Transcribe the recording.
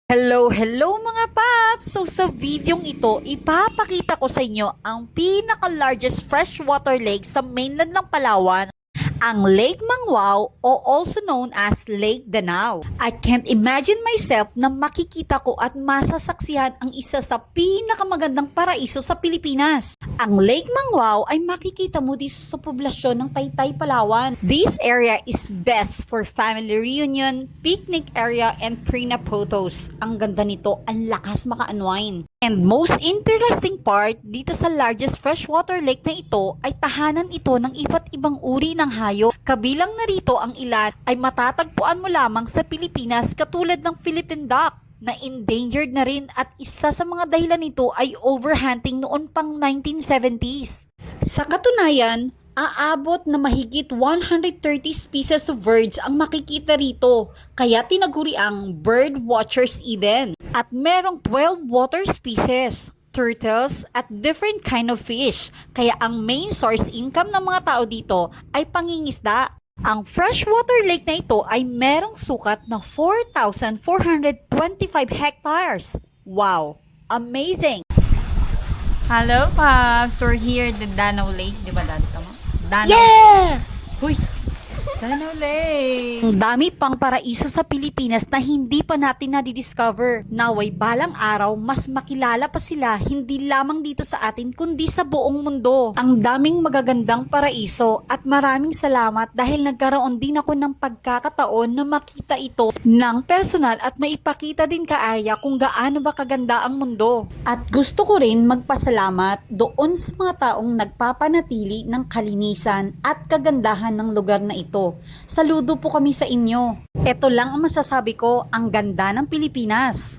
Hello mga paps! So sa videong ito, ipapakita ko sa inyo ang pinaka-largest freshwater lake sa mainland ng Palawan, ang Lake Mangwao o also known as Lake Danao. I can't imagine myself na makikita ko at masasaksihan ang isa sa pinakamagandang paraiso sa Pilipinas. Ang Lake Mangwao ay makikita mo dito sa poblasyon ng Taytay, Palawan. This area is best for family reunion, picnic area, and prenup photos. Ang ganda nito, ang lakas maka-unwind. And most interesting part, dito sa largest freshwater lake na ito ay tahanan ito ng iba't ibang uri ng hayop. Kabilang na rito ang ilan ay matatagpuan mo lamang sa Pilipinas katulad ng Philippine duck na endangered na rin at isa sa mga dahilan nito ay overhunting noon pang 1970s. Sa katunayan, aabot na mahigit 130 species of birds ang makikita rito, kaya tinaguri ang Bird Watcher's Eden. At merong 12 water species, turtles, at different kind of fish, kaya ang main source income ng mga tao dito ay pangingisda. Ang freshwater lake na ito ay merong sukat na 4,425 hectares. Wow! Amazing! Hello, Pops! We're here at the Danao Lake. Di ba dati tama? Danao. Yeah! Uy! Danao Lake! Ang dami pang paraiso sa Pilipinas na hindi pa natin nadidiscover. Naway balang araw, mas makilala pa sila hindi lamang dito sa atin kundi sa buong mundo. Ang daming magagandang paraiso at maraming salamat dahil nagkaroon din ako ng pagkakataon na makita ito ng personal at maipakita din kaaya kung gaano ba kaganda ang mundo. At gusto ko rin magpasalamat doon sa mga taong nagpapanatili ng kalinisan at kagandahan ng lugar na ito. Saludo po kami sa inyo. Ito lang ang masasabi ko, ang ganda ng Pilipinas.